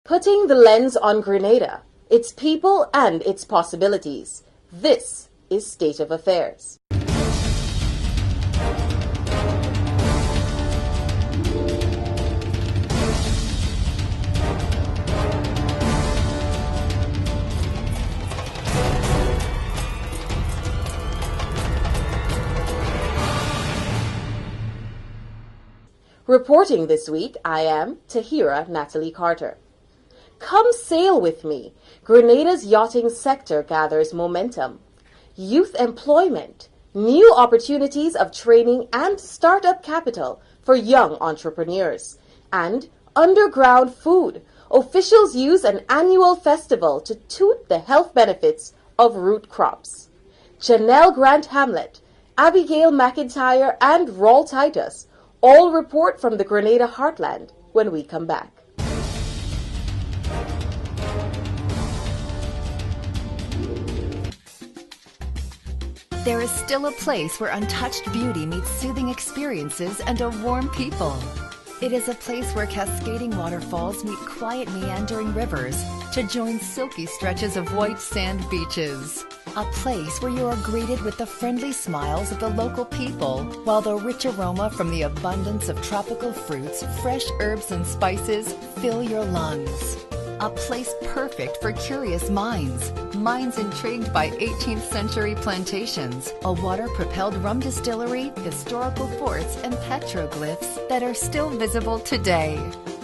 Putting the lens on Grenada, its people and its possibilities. This is State of Affairs. Reporting this week, I am Tahira Natalie Carter. Come sail with me. Grenada's yachting sector gathers momentum. Youth employment, new opportunities of training and startup capital for young entrepreneurs. And underground food. Officials use an annual festival to toot the health benefits of root crops. Janelle Grant Hamlet, Abigail McIntyre, and Raul Titus all report from the Grenada heartland when we come back. There is still a place where untouched beauty meets soothing experiences and a warm people. It is a place where cascading waterfalls meet quiet meandering rivers to join silky stretches of white sand beaches. A place where you are greeted with the friendly smiles of the local people, while the rich aroma from the abundance of tropical fruits, fresh herbs and spices fill your lungs. A place perfect for curious minds intrigued by 18th century plantations, a water-propelled rum distillery, historical forts, and petroglyphs that are still visible today.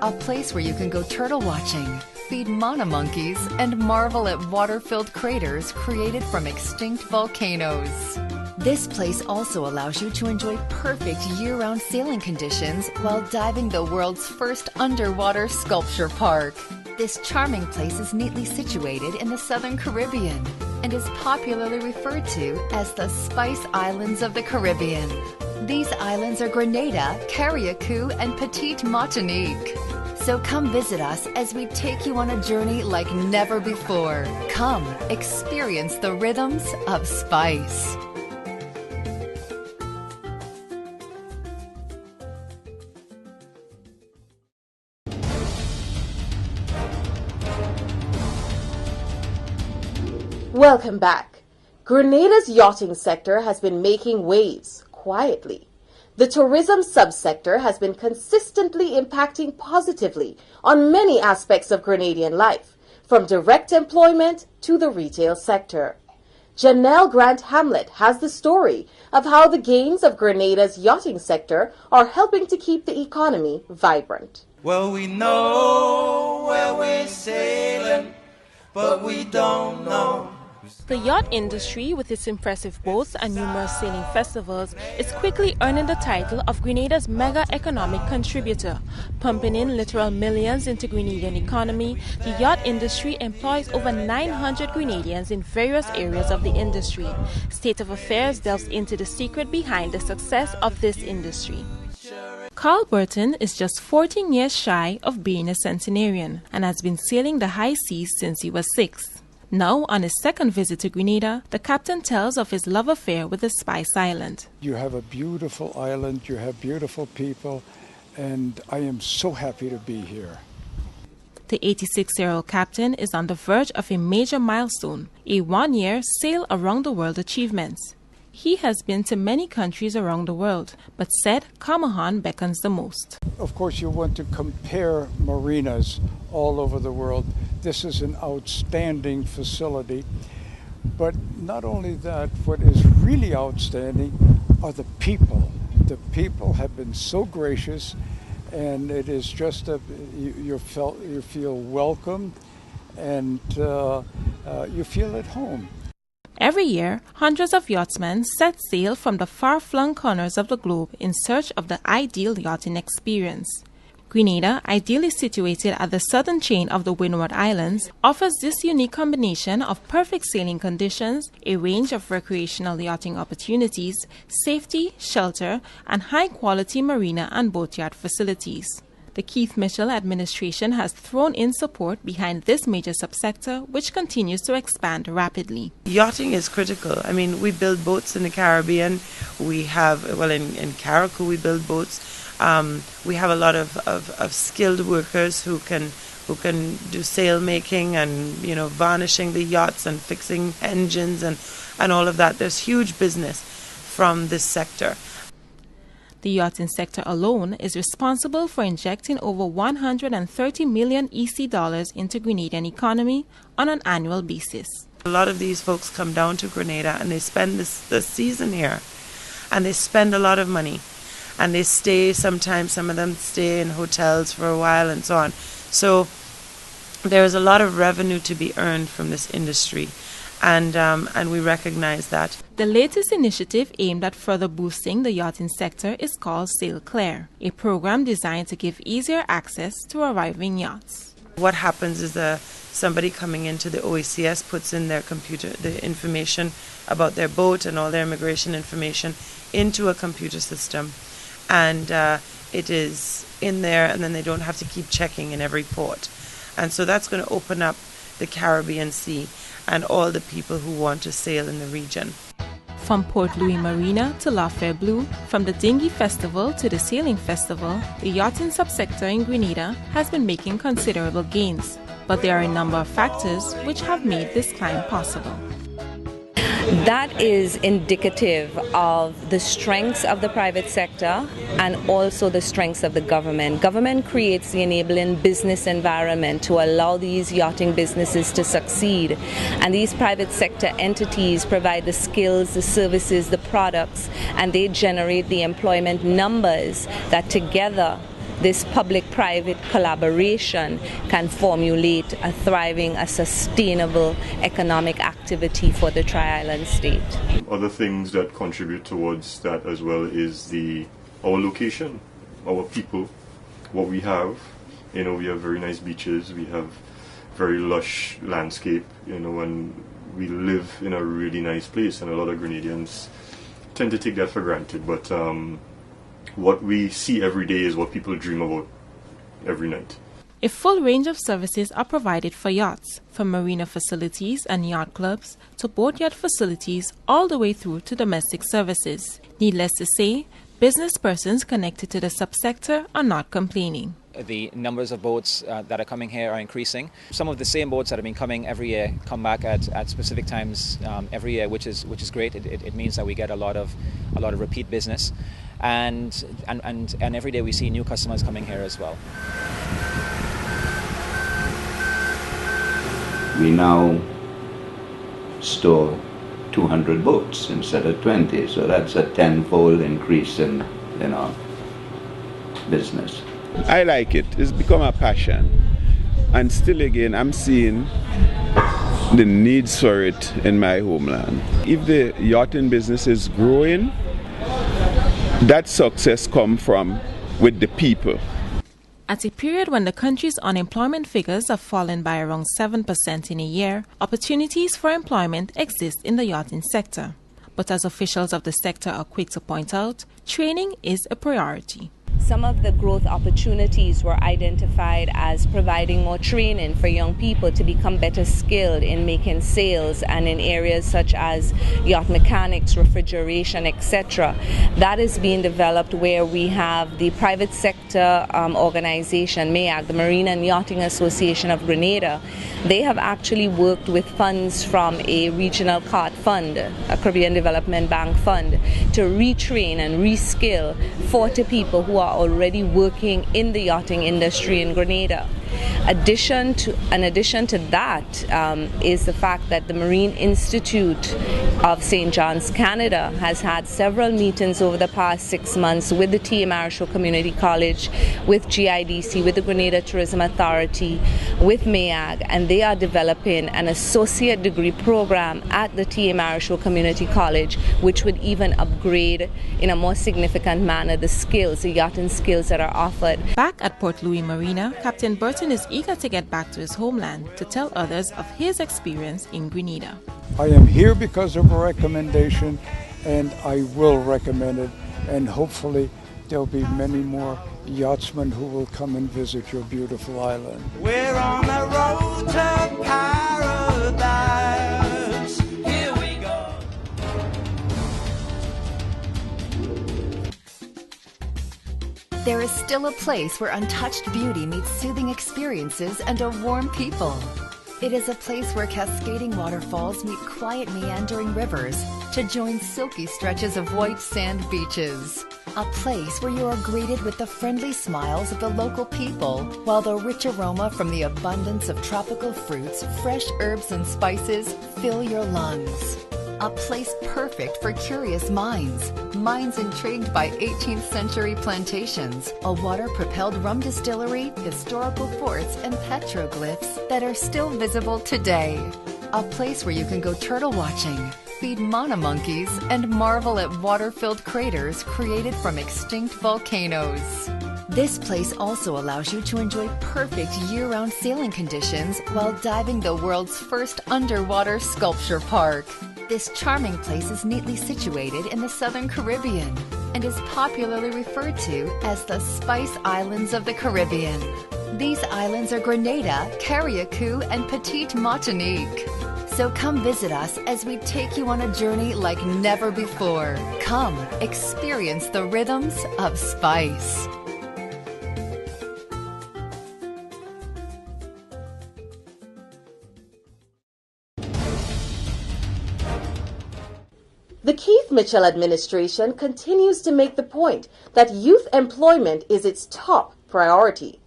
A place where you can go turtle watching, feed mana monkeys, and marvel at water-filled craters created from extinct volcanoes. This place also allows you to enjoy perfect year-round sailing conditions while diving the world's first underwater sculpture park. This charming place is neatly situated in the Southern Caribbean and is popularly referred to as the Spice Islands of the Caribbean. These islands are Grenada, Carriacou, and Petite Martinique. So come visit us as we take you on a journey like never before. Come, experience the rhythms of spice. Welcome back. Grenada's yachting sector has been making waves quietly. The tourism subsector has been consistently impacting positively on many aspects of Grenadian life, from direct employment to the retail sector. Janelle Grant Hamlet has the story of how the gains of Grenada's yachting sector are helping to keep the economy vibrant. Well, we know where we're sailing, but we don't know. The yacht industry, with its impressive boats and numerous sailing festivals, is quickly earning the title of Grenada's mega economic contributor. Pumping in literal millions into Grenadian economy, the yacht industry employs over 900 Grenadians in various areas of the industry. State of Affairs delves into the secret behind the success of this industry. Carl Burton is just 14 years shy of being a centenarian and has been sailing the high seas since he was 6. Now, on his second visit to Grenada, the captain tells of his love affair with the Spice Island. You have a beautiful island, you have beautiful people, and I am so happy to be here. The 86-year-old captain is on the verge of a major milestone, a one-year sail around the world achievements. He has been to many countries around the world, but said Camahan beckons the most. Of course, you want to compare marinas all over the world. This is an outstanding facility. But not only that, what is really outstanding are the people. The people have been so gracious, and it is just you feel welcome, and you feel at home. Every year, hundreds of yachtsmen set sail from the far-flung corners of the globe in search of the ideal yachting experience. Grenada, ideally situated at the southern chain of the Windward Islands, offers this unique combination of perfect sailing conditions, a range of recreational yachting opportunities, safety, shelter, and high-quality marina and boatyard facilities. The Keith Mitchell administration has thrown in support behind this major subsector, which continues to expand rapidly. Yachting is critical. I mean, we build boats in the Caribbean. We have, well, in Carriacou we build boats. We have a lot of skilled workers who can do sail making and varnishing the yachts and fixing engines and all of that. There's huge business from this sector. The yachting sector alone is responsible for injecting over 130 million EC dollars into Grenadian economy on an annual basis. A lot of these folks come down to Grenada and they spend this season here, and they spend a lot of money, and they stay. Sometimes some of them stay in hotels for a while and so on. So there is a lot of revenue to be earned from this industry, and we recognize that. The latest initiative aimed at further boosting the yachting sector is called Sail Clear, a program designed to give easier access to arriving yachts. What happens is somebody coming into the OACS puts in their computer the information about their boat and all their immigration information into a computer system, and it is in there, and then they don't have to keep checking in every port. And so that's going to open up the Caribbean Sea and all the people who want to sail in the region. From Port Louis Marina to La Fer Blue, from the Dinghy Festival to the Sailing Festival, the yachting subsector in Grenada has been making considerable gains. But there are a number of factors which have made this climb possible. That is indicative of the strengths of the private sector and also the strengths of the government. Government creates the enabling business environment to allow these yachting businesses to succeed. And these private sector entities provide the skills, the services, the products, and they generate the employment numbers that together this public-private collaboration can formulate a thriving, a sustainable economic activity for the Tri-Island state. Other things that contribute towards that as well is our location, our people, what we have. We have very nice beaches, we have very lush landscape, and we live in a really nice place, and a lot of Grenadians tend to take that for granted, but what we see every day is what people dream about every night. A full range of services are provided for yachts, from marina facilities and yacht clubs to boat yacht facilities, all the way through to domestic services. Needless to say, business persons connected to the subsector are not complaining. The numbers of boats that are coming here are increasing. Some of the same boats that have been coming every year come back at specific times every year, which is great. It means that we get a lot of repeat business, and every day we see new customers coming here as well. We now store 200 boats instead of 20, so that's a tenfold increase in our business. I like it. It's become a passion, and still again I'm seeing the needs for it in my homeland. If the yachting business is growing, that success comes from with the people. At a period when the country's unemployment figures have fallen by around 7% in a year, opportunities for employment exist in the yachting sector. But as officials of the sector are quick to point out, training is a priority. Some of the growth opportunities were identified as providing more training for young people to become better skilled in making sails and in areas such as yacht mechanics, refrigeration, etc. That is being developed where we have the private sector organization, MAYAG, the Marine and Yachting Association of Grenada. They have actually worked with funds from a regional CART fund, a Caribbean Development Bank fund, to retrain and reskill 40 people who are already working in the yachting industry in Grenada. In addition to that is the fact that the Marine Institute of St. John's, Canada has had several meetings over the past 6 months with the T.A. Marichaud Community College, with GIDC, with the Grenada Tourism Authority, with MAYAG, and they are developing an associate degree program at the T.A. Marichaud Community College, which would even upgrade in a more significant manner the skills, the yachting skills that are offered. Back at Port Louis Marina, Captain Burton is eager to get back to his homeland to tell others of his experience in Grenada. I am here because of a recommendation, and I will recommend it, and hopefully there'll be many more yachtsmen who will come and visit your beautiful island. We're on the road to paradise. Here we go. There is still a place where untouched beauty meets soothing experiences and a warm people. It is a place where cascading waterfalls meet quiet meandering rivers to join silky stretches of white sand beaches. A place where you are greeted with the friendly smiles of the local people, while the rich aroma from the abundance of tropical fruits, fresh herbs and spices fill your lungs. A place perfect for curious minds, minds intrigued by 18th century plantations, a water-propelled rum distillery, historical forts, and petroglyphs that are still visible today. A place where you can go turtle watching, feed mana monkeys, and marvel at water-filled craters created from extinct volcanoes. This place also allows you to enjoy perfect year-round sailing conditions while diving the world's first underwater sculpture park. This charming place is neatly situated in the Southern Caribbean and is popularly referred to as the Spice Islands of the Caribbean. These islands are Grenada, Carriacou, and Petite Martinique. So come visit us as we take you on a journey like never before. Come, experience the rhythms of spice. The Keith Mitchell administration continues to make the point that youth employment is its top priority.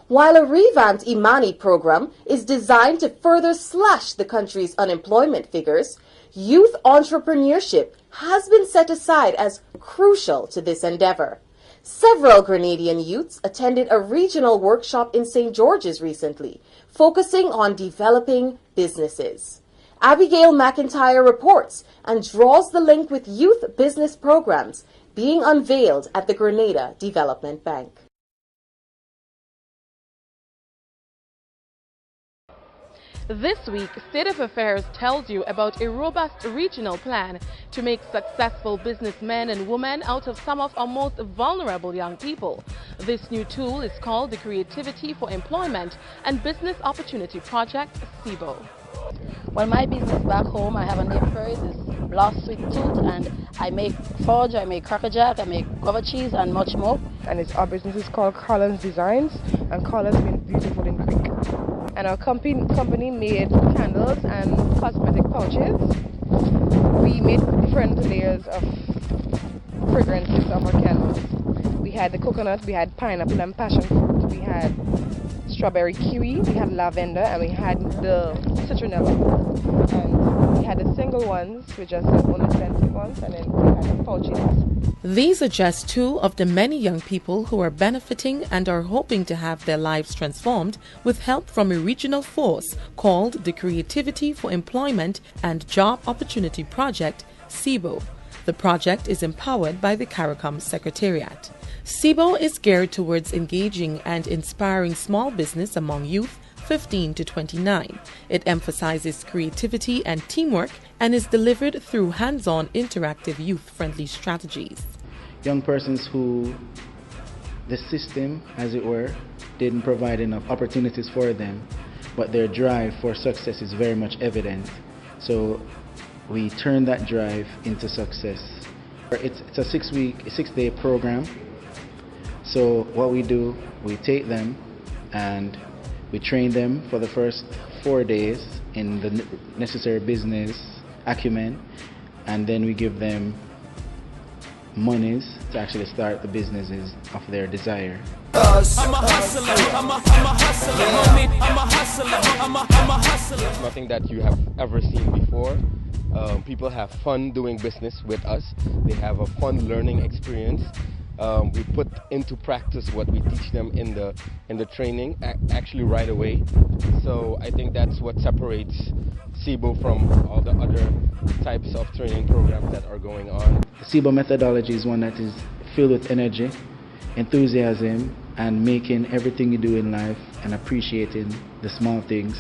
While a revamped Imani program is designed to further slash the country's unemployment figures, youth entrepreneurship has been set aside as crucial to this endeavor. Several Grenadian youths attended a regional workshop in St. George's recently, focusing on developing businesses. Abigail McIntyre reports and draws the link with youth business programs being unveiled at the Grenada Development Bank. This week, State of Affairs tells you about a robust regional plan to make successful businessmen and women out of some of our most vulnerable young people. This new tool is called the Creativity for Employment and Business Opportunity Project, CIBO. Well, my business back home, I have a name for it, is Bloss Sweet Tooth, and I make fudge, I make crackerjack, I make guava cheese, and much more. And our business is called Collins Designs, and Collins means beautiful in Greek. And our company made candles and cosmetic pouches. We made different layers of fragrances of our candles. We had the coconut, we had pineapple and passion fruit, we had strawberry kiwi, we had lavender, and we had the citronella. And we had the single ones, which are only scented ones, and then we had the pouches. These are just two of the many young people who are benefiting and are hoping to have their lives transformed with help from a regional force called the Creativity for Employment and Job Opportunity Project, CIBO. The project is empowered by the CARICOM Secretariat. CIBO is geared towards engaging and inspiring small business among youth 15 to 29. It emphasizes creativity and teamwork and is delivered through hands-on interactive youth-friendly strategies. Young persons who the system, as it were, didn't provide enough opportunities for them, but their drive for success is very much evident. So we turn that drive into success. It's a 6-day program. So what we do, we take them and we train them for the first 4 days in the necessary business acumen, and then we give them monies to actually start the businesses of their desire. I'm a hustler, I'm a hustler, homie, I'm a hustler, I'm a hustler. Nothing that you have ever seen before. People have fun doing business with us. They have a fun learning experience. We put into practice what we teach them in the training actually right away. So I think that's what separates CIBO from all the other types of training programs that are going on. The CIBO methodology is one that is filled with energy, enthusiasm, and making everything you do in life and appreciating the small things,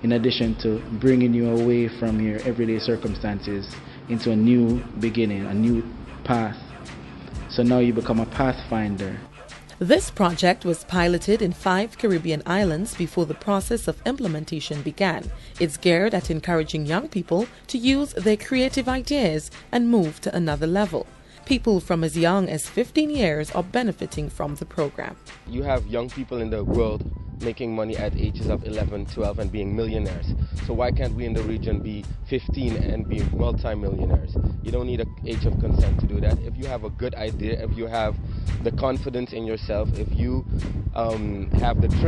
in addition to bringing you away from your everyday circumstances into a new beginning, a new path. So now you become a pathfinder. This project was piloted in 5 Caribbean islands before the process of implementation began. It's geared at encouraging young people to use their creative ideas and move to another level. People from as young as 15 years are benefiting from the program. You have young people in the world making money at ages of 11, 12 and being millionaires. So why can't we in the region be 15 and be multi-millionaires? You don't need an age of consent to do that. If you have a good idea, if you have the confidence in yourself, if you have the